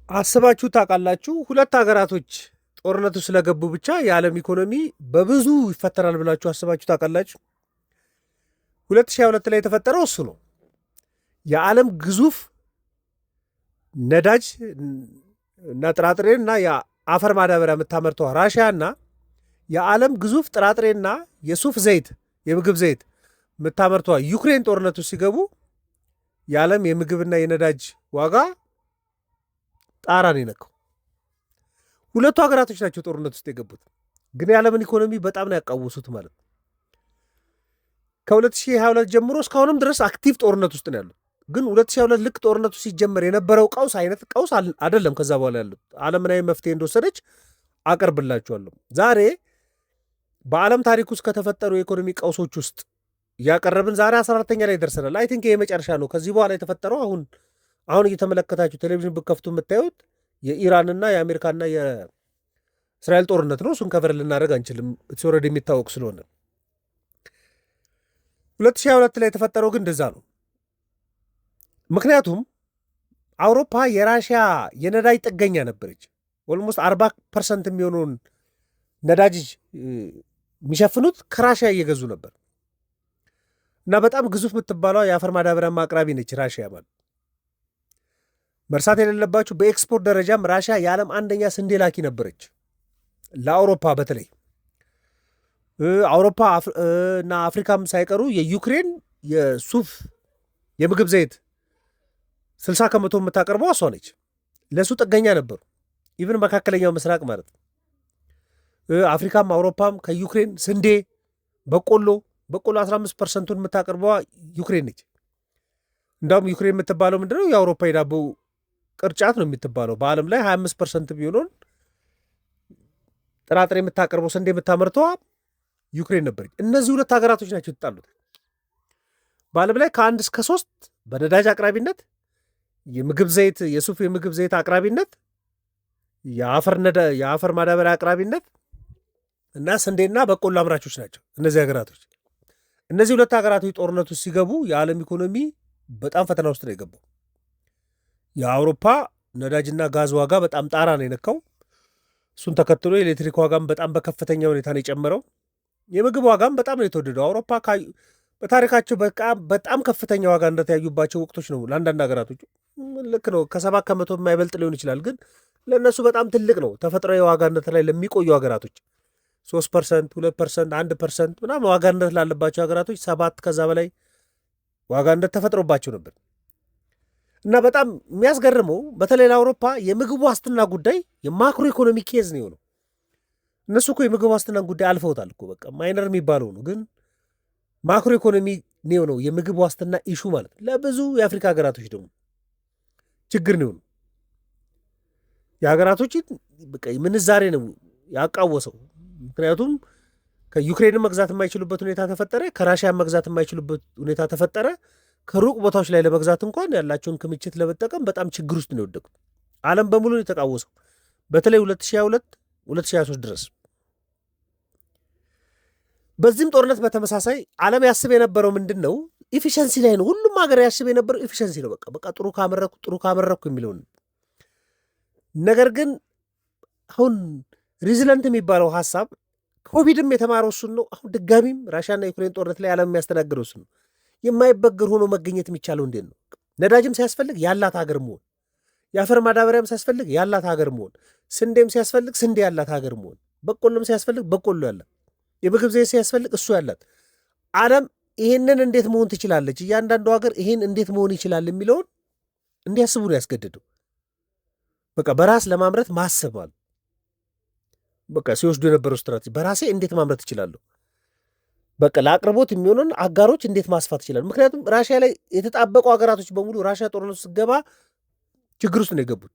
አስባችሁ ታውቃላችሁ? ሁለት ሀገራቶች ጦርነቱ ስለገቡ ብቻ የዓለም ኢኮኖሚ በብዙ ይፈተናል ብላችሁ አስባችሁ ታውቃላችሁ? 2022 ላይ የተፈጠረው እሱ ነው። የዓለም ግዙፍ ነዳጅ እና ጥራጥሬና የአፈር ማዳበሪያ የምታመርተው ራሽያ እና የዓለም ግዙፍ ጥራጥሬና የሱፍ ዘይት የምግብ ዘይት የምታመርተዋ ዩክሬን ጦርነቱ ሲገቡ የዓለም የምግብና የነዳጅ ዋጋ ጣራ ነው የነካው። ሁለቱ ሀገራቶች ናቸው ጦርነት ውስጥ የገቡት፣ ግን የዓለምን ኢኮኖሚ በጣም ነው ያቃወሱት ማለት ነው። ከ2022 ጀምሮ እስካሁንም ድረስ አክቲቭ ጦርነት ውስጥ ነው ያሉት። ግን 2022 ልክ ጦርነቱ ሲጀመር የነበረው ቀውስ አይነት ቀውስ አይደለም። ከዛ በኋላ ያሉት ዓለምናዊ መፍትሄ እንደወሰደች አቀርብላችኋለሁ። ዛሬ በዓለም ታሪክ ውስጥ ከተፈጠሩ የኢኮኖሚ ቀውሶች ውስጥ እያቀረብን ዛሬ 14ተኛ ላይ ደርሰናል። አይ ቲንክ የመጨረሻ ነው። ከዚህ በኋላ የተፈጠረው አሁን እየተመለከታችሁ ቴሌቪዥን ብከፍቱ የምታዩት የኢራንና የአሜሪካና የእስራኤል ጦርነት ነው። እሱን ከቨር ልናደርግ አንችልም፣ ኦልሬዲ የሚታወቅ ስለሆነ። 2022 ላይ የተፈጠረው ግን እንደዛ ነው። ምክንያቱም አውሮፓ የራሽያ የነዳጅ ጥገኛ ነበረች። ኦልሞስት 40% የሚሆነውን ነዳጅ የሚሸፍኑት ከራሽያ እየገዙ ነበር እና በጣም ግዙፍ የምትባለው የአፈር ማዳበሪያ አቅራቢ ነች ራሽያ ማለት። መርሳት የሌለባችሁ በኤክስፖርት ደረጃም ራሽያ የዓለም አንደኛ ስንዴ ላኪ ነበረች ለአውሮፓ። በተለይ አውሮፓ እና አፍሪካም ሳይቀሩ የዩክሬን የሱፍ የምግብ ዘይት 60% የምታቀርበው እሷ ነች። ለእሱ ጥገኛ ነበሩ። ኢቭን መካከለኛው ምስራቅ ማለት ነው። አፍሪካም አውሮፓም ከዩክሬን ስንዴ፣ በቆሎ 15%ን የምታቀርበዋ ዩክሬን ነች። እንዳውም ዩክሬን የምትባለው ምንድነው የአውሮፓ የዳቦ ቅርጫት ነው የምትባለው። በዓለም ላይ 25% ቢሆኑን ጥራጥሬ የምታቀርበው ስንዴ የምታመርተዋ ዩክሬን ነበረች። እነዚህ ሁለት ሀገራቶች ናቸው የተጣሉት። በዓለም ላይ ከ1 እስከ 3 በነዳጅ አቅራቢነት፣ የምግብ ዘይት የሱፍ የምግብ ዘይት አቅራቢነት፣ የአፈር ማዳበሪያ አቅራቢነት እና ስንዴና በቆሎ አምራቾች ናቸው እነዚህ ሀገራቶች። እነዚህ ሁለት ሀገራቶች ጦርነቱ ሲገቡ የዓለም ኢኮኖሚ በጣም ፈተና ውስጥ ነው የገባው። የአውሮፓ ነዳጅና ጋዝ ዋጋ በጣም ጣራ ነው የነካው። እሱን ተከትሎ የኤሌክትሪክ ዋጋም በጣም በከፍተኛ ሁኔታ ነው የጨመረው። የምግብ ዋጋም በጣም ነው የተወደደው። አውሮፓ በታሪካቸው በጣም ከፍተኛ ዋጋ እንደተያዩባቸው ወቅቶች ነው ለአንዳንድ ሀገራቶች። ልክ ነው፣ ከ7% የማይበልጥ ሊሆን ይችላል፣ ግን ለእነሱ በጣም ትልቅ ነው። ተፈጥሯዊ ዋጋነት ላይ ለሚቆዩ ሀገራቶች 3%፣ 2%፣ 1% ምናምን ዋጋነት ላለባቸው ሀገራቶች 7 ከዛ በላይ ዋጋነት ተፈጥሮባቸው ነበር። እና በጣም የሚያስገርመው በተለይ ለአውሮፓ የምግብ ዋስትና ጉዳይ የማክሮ ኢኮኖሚ ኬዝ ነው የሆነው። እነሱ እኮ የምግብ ዋስትና ጉዳይ አልፈውታል እኮ በቃ ማይነር የሚባለው ነው፣ ግን ማክሮ ኢኮኖሚ ነው የሆነው የምግብ ዋስትና ኢሹ ማለት ነው። ለብዙ የአፍሪካ ሀገራቶች ደግሞ ችግር ነው የሆነው። የሀገራቶች በቃ ምንዛሬ ነው ያቃወሰው። ምክንያቱም ከዩክሬንን መግዛት የማይችሉበት ሁኔታ ተፈጠረ፣ ከራሽያ መግዛት የማይችሉበት ሁኔታ ተፈጠረ። ከሩቅ ቦታዎች ላይ ለመግዛት እንኳን ያላቸውን ክምችት ለመጠቀም በጣም ችግር ውስጥ ነው የወደቁት። ዓለም በሙሉ ነው የተቃወሰው፣ በተለይ 2022 2023 ድረስ። በዚህም ጦርነት በተመሳሳይ ዓለም ያስብ የነበረው ምንድን ነው? ኢፊሸንሲ ላይ ነው። ሁሉም ሀገር ያስብ የነበረው ኢፊሸንሲ ነው። በቃ ጥሩ ካመረኩ የሚለውን ነገር ግን አሁን ሪዝለንት የሚባለው ሀሳብ ኮቪድም የተማረው እሱን ነው። አሁን ድጋሚም ራሽያና ዩክሬን ጦርነት ላይ ዓለም የሚያስተናግደው እሱን ነው። የማይበገር ሆኖ መገኘት የሚቻለው እንዴት ነው? ነዳጅም ሲያስፈልግ ያላት ሀገር መሆን፣ የአፈር ማዳበሪያም ሲያስፈልግ ያላት ሀገር መሆን፣ ስንዴም ሲያስፈልግ ስንዴ ያላት ሀገር መሆን፣ በቆሎም ሲያስፈልግ በቆሎ ያላት፣ የምግብ ዘይት ሲያስፈልግ እሱ ያላት ዓለም ይሄንን እንዴት መሆን ትችላለች? እያንዳንዱ ሀገር ይሄን እንዴት መሆን ይችላል የሚለውን እንዲያስቡ ነው ያስገድደው። በቃ በራስ ለማምረት ማሰብ ማለት በቃ ሲወስዱ የነበረው ስትራቴጂ በራሴ እንዴት ማምረት እችላለሁ፣ በቃ ለአቅርቦት የሚሆነውን አጋሮች እንዴት ማስፋት ይችላል። ምክንያቱም ራሽያ ላይ የተጣበቁ ሀገራቶች በሙሉ ራሽያ ጦርነቱ ስትገባ ችግር ውስጥ ነው የገቡት።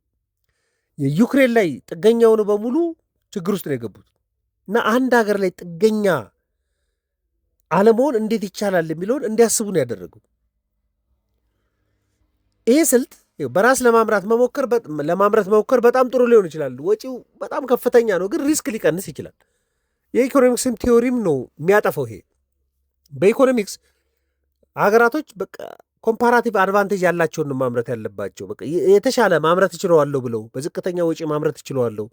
የዩክሬን ላይ ጥገኛ የሆኑ በሙሉ ችግር ውስጥ ነው የገቡት እና አንድ ሀገር ላይ ጥገኛ አለመሆን እንዴት ይቻላል የሚለውን እንዲያስቡ ነው ያደረጉት። ይሄ ስልት በራስ ለማምረት መሞከር በጣም ጥሩ ሊሆን ይችላል። ወጪው በጣም ከፍተኛ ነው፣ ግን ሪስክ ሊቀንስ ይችላል። የኢኮኖሚክስም ቲዎሪም ነው የሚያጠፈው ይሄ። በኢኮኖሚክስ ሀገራቶች በቃ ኮምፓራቲቭ አድቫንቴጅ ያላቸውን ማምረት ያለባቸው። በቃ የተሻለ ማምረት እችለዋለሁ ብለው በዝቅተኛ ወጪ ማምረት እችለዋለሁ፣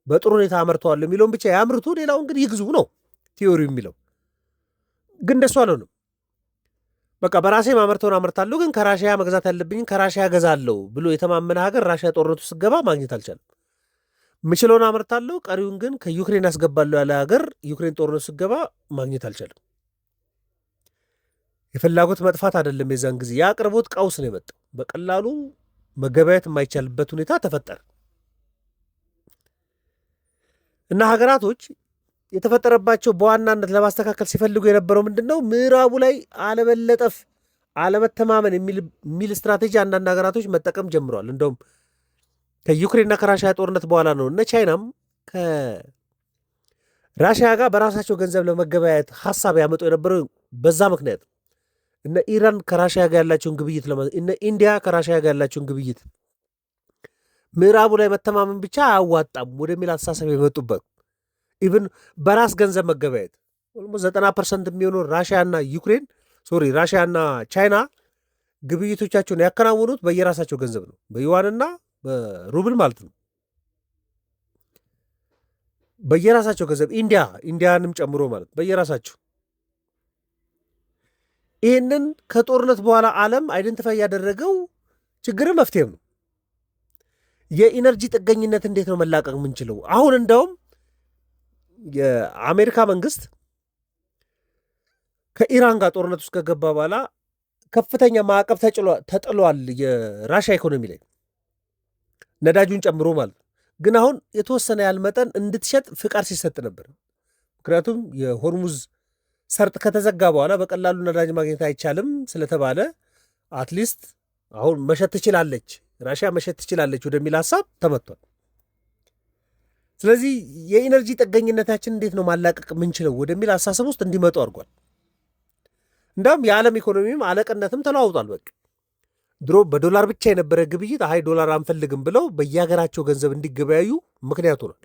በጥሩ ሁኔታ አመርተዋለሁ የሚለውን ብቻ ያምርቱ፣ ሌላውን ግን ይግዙ ነው ቲዮሪው የሚለው። ግን እንደሱ አልሆንም። በቃ በራሴ ማመርተውን አመርታለሁ፣ ግን ከራሽያ መግዛት ያለብኝ ከራሽያ ገዛለሁ ብሎ የተማመነ ሀገር ራሽያ ጦርነቱ ስገባ ማግኘት አልቻለም። ምችለውን አመርታለሁ፣ ቀሪውን ግን ከዩክሬን ያስገባለሁ ያለ ሀገር ዩክሬን ጦርነቱ ስገባ ማግኘት አልቻለም። የፍላጎት መጥፋት አይደለም፣ የዛን ጊዜ የአቅርቦት ቀውስ ነው የመጣው። በቀላሉ መገበያየት የማይቻልበት ሁኔታ ተፈጠረ እና ሀገራቶች የተፈጠረባቸው በዋናነት ለማስተካከል ሲፈልጉ የነበረው ምንድን ነው? ምዕራቡ ላይ አለመለጠፍ፣ አለመተማመን የሚል ስትራቴጂ አንዳንድ ሀገራቶች መጠቀም ጀምረዋል። እንደውም ከዩክሬንና ከራሽያ ጦርነት በኋላ ነው እነ ቻይናም ከራሽያ ጋር በራሳቸው ገንዘብ ለመገበያየት ሀሳብ ያመጡ የነበረው በዛ ምክንያት። እነ ኢራን ከራሽያ ጋር ያላቸውን ግብይት እነ ኢንዲያ ከራሽያ ጋር ያላቸውን ግብይት ምዕራቡ ላይ መተማመን ብቻ አያዋጣም ወደሚል አስተሳሰብ የመጡበት ኢቭን በራስ ገንዘብ መገበያየት 90% የሚሆነው ራሽያና ቻይና ግብይቶቻቸውን ያከናውኑት በየራሳቸው ገንዘብ ነው፣ በዩዋንና በሩብል ማለት ነው። በየራሳቸው ገንዘብ ኢንዲያንም ጨምሮ ማለት በየራሳቸው። ይህንን ከጦርነት በኋላ ዓለም አይደንቲፋይ ያደረገው ችግርን መፍትሄም ነው። የኢነርጂ ጥገኝነት እንዴት ነው መላቀቅ የምንችለው? አሁን እንደውም የአሜሪካ መንግስት ከኢራን ጋር ጦርነት ውስጥ ከገባ በኋላ ከፍተኛ ማዕቀብ ተጥሏል የራሽያ ኢኮኖሚ ላይ ነዳጁን ጨምሮ ማለት ነው። ግን አሁን የተወሰነ ያህል መጠን እንድትሸጥ ፍቃድ ሲሰጥ ነበር። ምክንያቱም የሆርሙዝ ሰርጥ ከተዘጋ በኋላ በቀላሉ ነዳጅ ማግኘት አይቻልም ስለተባለ አትሊስት አሁን መሸጥ ትችላለች፣ ራሽያ መሸጥ ትችላለች ወደሚል ሀሳብ ተመቷል። ስለዚህ የኢነርጂ ጥገኝነታችን እንዴት ነው ማላቀቅ ምንችለው ወደሚል አሳሰብ ውስጥ እንዲመጡ አድርጓል። እንዳውም የዓለም ኢኮኖሚም አለቅነትም ተለዋውጧል። በቃ ድሮ በዶላር ብቻ የነበረ ግብይት ዶላር አንፈልግም ብለው በየሀገራቸው ገንዘብ እንዲገበያዩ ምክንያት ሆኗል።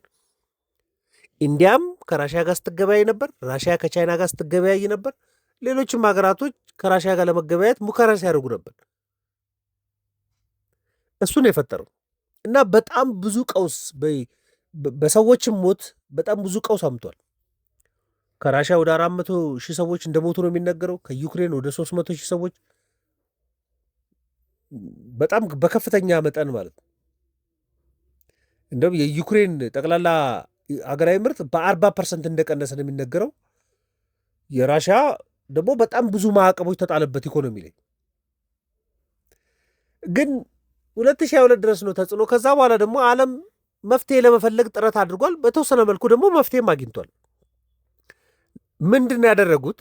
ኢንዲያም ከራሽያ ጋር ስትገበያይ ነበር፣ ራሽያ ከቻይና ጋር ስትገበያይ ነበር። ሌሎችም ሀገራቶች ከራሽያ ጋር ለመገበያየት ሙከራ ሲያደርጉ ነበር። እሱን የፈጠረው እና በጣም ብዙ ቀውስ በሰዎችም ሞት በጣም ብዙ ቀውስ አምቷል። ከራሽያ ወደ 400,000 ሰዎች እንደሞቱ ነው የሚነገረው። ከዩክሬን ወደ 300,000 ሰዎች፣ በጣም በከፍተኛ መጠን ማለት ነው። እንደውም የዩክሬን ጠቅላላ ሀገራዊ ምርት በ40% እንደቀነሰ ነው የሚነገረው። የራሽያ ደግሞ በጣም ብዙ ማዕቀቦች ተጣለበት ኢኮኖሚ ላይ። ግን 2022 ድረስ ነው ተጽዕኖ። ከዛ በኋላ ደግሞ ዓለም መፍትሄ ለመፈለግ ጥረት አድርጓል። በተወሰነ መልኩ ደግሞ መፍትሄም አግኝቷል። ምንድን ነው ያደረጉት?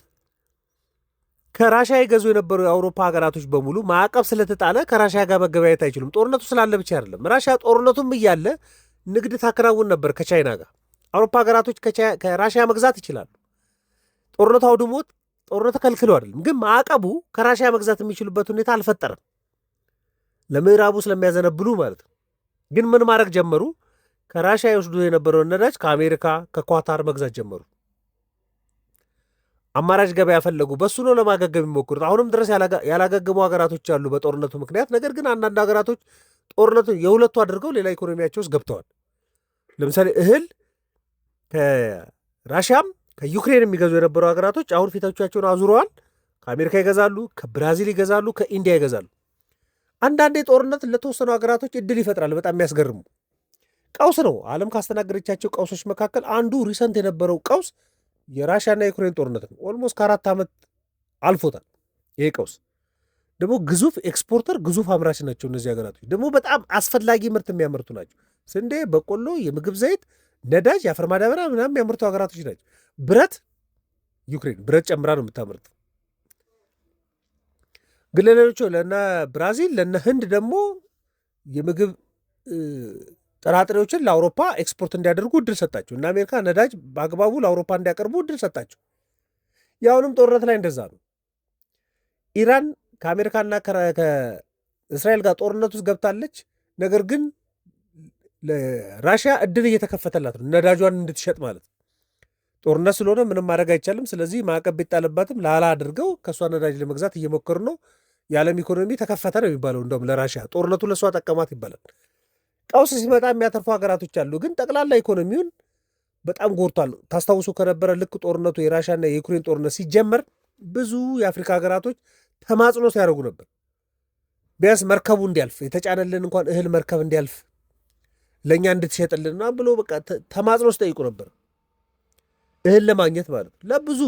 ከራሽያ የገዙ የነበሩ የአውሮፓ ሀገራቶች በሙሉ ማዕቀብ ስለተጣለ ከራሽያ ጋር መገበያየት አይችሉም። ጦርነቱ ስላለ ብቻ አይደለም። ራሽያ ጦርነቱም እያለ ንግድ ታከናውን ነበር ከቻይና ጋር። አውሮፓ ሀገራቶች ከራሽያ መግዛት ይችላሉ። ጦርነቱ አውድሞት ጦርነቱ ከልክሎ አይደለም፣ ግን ማዕቀቡ ከራሽያ መግዛት የሚችሉበት ሁኔታ አልፈጠረም። ለምዕራቡ ስለሚያዘነብሉ ማለት ነው። ግን ምን ማድረግ ጀመሩ? ከራሽያ ይወስዱ የነበረውን ነዳጅ ከአሜሪካ ከኳታር መግዛት ጀመሩ። አማራጭ ገበያ ፈለጉ። በሱ ነው ለማገገም የሚሞክሩት። አሁንም ድረስ ያላገገሙ ሀገራቶች አሉ በጦርነቱ ምክንያት። ነገር ግን አንዳንድ ሀገራቶች ጦርነቱን የሁለቱ አድርገው ሌላ ኢኮኖሚያቸው ውስጥ ገብተዋል። ለምሳሌ እህል ከራሽያም ከዩክሬን የሚገዙ የነበሩ ሀገራቶች አሁን ፊታቸውን አዙረዋል። ከአሜሪካ ይገዛሉ፣ ከብራዚል ይገዛሉ፣ ከኢንዲያ ይገዛሉ። አንዳንዴ ጦርነት ለተወሰኑ ሀገራቶች እድል ይፈጥራል። በጣም የሚያስገርሙ ቀውስ ነው። ዓለም ካስተናገደቻቸው ቀውሶች መካከል አንዱ ሪሰንት የነበረው ቀውስ የራሽያና የዩክሬን ጦርነት ነው። ኦልሞስት ከ4 ዓመት አልፎታል። ይሄ ቀውስ ደግሞ ግዙፍ ኤክስፖርተር፣ ግዙፍ አምራች ናቸው። እነዚህ ሀገራቶች ደግሞ በጣም አስፈላጊ ምርት የሚያመርቱ ናቸው። ስንዴ፣ በቆሎ፣ የምግብ ዘይት፣ ነዳጅ፣ የአፈር ማዳበሪያ ምናምን የሚያመርቱ ሀገራቶች ናቸው። ብረት፣ ዩክሬን ብረት ጨምራ ነው የምታመርት። ግን ለሌሎቹ ለነ ብራዚል ለነ ህንድ ደግሞ የምግብ ጥራጥሬዎችን ለአውሮፓ ኤክስፖርት እንዲያደርጉ እድል ሰጣቸው። እና አሜሪካ ነዳጅ በአግባቡ ለአውሮፓ እንዲያቀርቡ እድል ሰጣቸው። የአሁንም ጦርነት ላይ እንደዛ ነው። ኢራን ከአሜሪካና ከእስራኤል ጋር ጦርነት ውስጥ ገብታለች። ነገር ግን ለራሽያ እድል እየተከፈተላት ነው፣ ነዳጇን እንድትሸጥ ማለት ነው። ጦርነት ስለሆነ ምንም ማድረግ አይቻልም። ስለዚህ ማዕቀብ ቢጣልባትም ላላ አድርገው ከእሷ ነዳጅ ለመግዛት እየሞከሩ ነው። የዓለም ኢኮኖሚ ተከፈተ ነው የሚባለው። እንደውም ለራሽያ ጦርነቱ ለእሷ ጠቀማት ይባላል። ቀውስ ሲመጣ የሚያተርፉ ሀገራቶች አሉ፣ ግን ጠቅላላ ኢኮኖሚውን በጣም ጎድቷል። ታስታውሱ ከነበረ ልክ ጦርነቱ የራሽያና የዩክሬን ጦርነት ሲጀመር ብዙ የአፍሪካ ሀገራቶች ተማጽኖ ሲያደርጉ ነበር። ቢያንስ መርከቡ እንዲያልፍ የተጫነልን እንኳን እህል መርከብ እንዲያልፍ ለእኛ እንድትሸጥልና ብሎ በቃ ተማጽኖ ሲጠይቁ ነበር፣ እህል ለማግኘት ማለት ነው። ለብዙ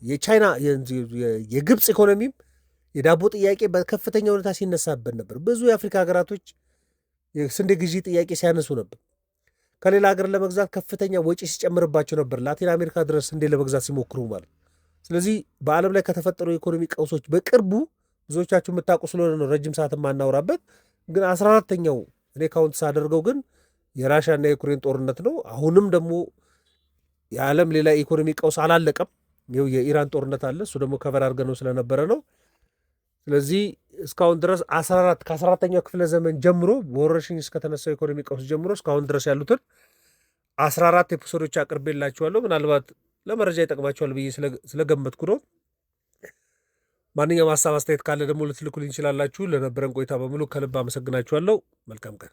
የቻይና የግብፅ ኢኮኖሚም የዳቦ ጥያቄ በከፍተኛ ሁኔታ ሲነሳበት ነበር። ብዙ የአፍሪካ ሀገራቶች የስንዴ ግዢ ጥያቄ ሲያነሱ ነበር። ከሌላ ሀገር ለመግዛት ከፍተኛ ወጪ ሲጨምርባቸው ነበር፣ ላቲን አሜሪካ ድረስ ስንዴ ለመግዛት ሲሞክሩ ማለት። ስለዚህ በዓለም ላይ ከተፈጠሩ የኢኮኖሚ ቀውሶች በቅርቡ ብዙዎቻችሁ የምታውቁ ስለሆነ ነው ረጅም ሰዓት የማናወራበት፣ ግን 14ተኛው እኔ ካውንት ሳደርገው ግን የራሽያና የዩክሬን ጦርነት ነው። አሁንም ደግሞ የዓለም ሌላ የኢኮኖሚ ቀውስ አላለቀም። ይኸው የኢራን ጦርነት አለ። እሱ ደግሞ ከቨር አድርገን ነው ስለነበረ ነው። ስለዚህ እስካሁን ድረስ 14 ከ14ተኛው ክፍለ ዘመን ጀምሮ በወረርሽኝ እስከተነሳው ኢኮኖሚ ቀውስ ጀምሮ እስካሁን ድረስ ያሉትን 14 ኤፒሶዶች አቅርቤላችኋለሁ። ምናልባት ለመረጃ ይጠቅማችኋል ብዬ ስለገመትኩ ነው። ማንኛውም ሀሳብ አስተያየት ካለ ደግሞ ልትልኩልኝ ይችላላችሁ። ለነበረን ቆይታ በሙሉ ከልብ አመሰግናችኋለሁ። መልካም ቀን።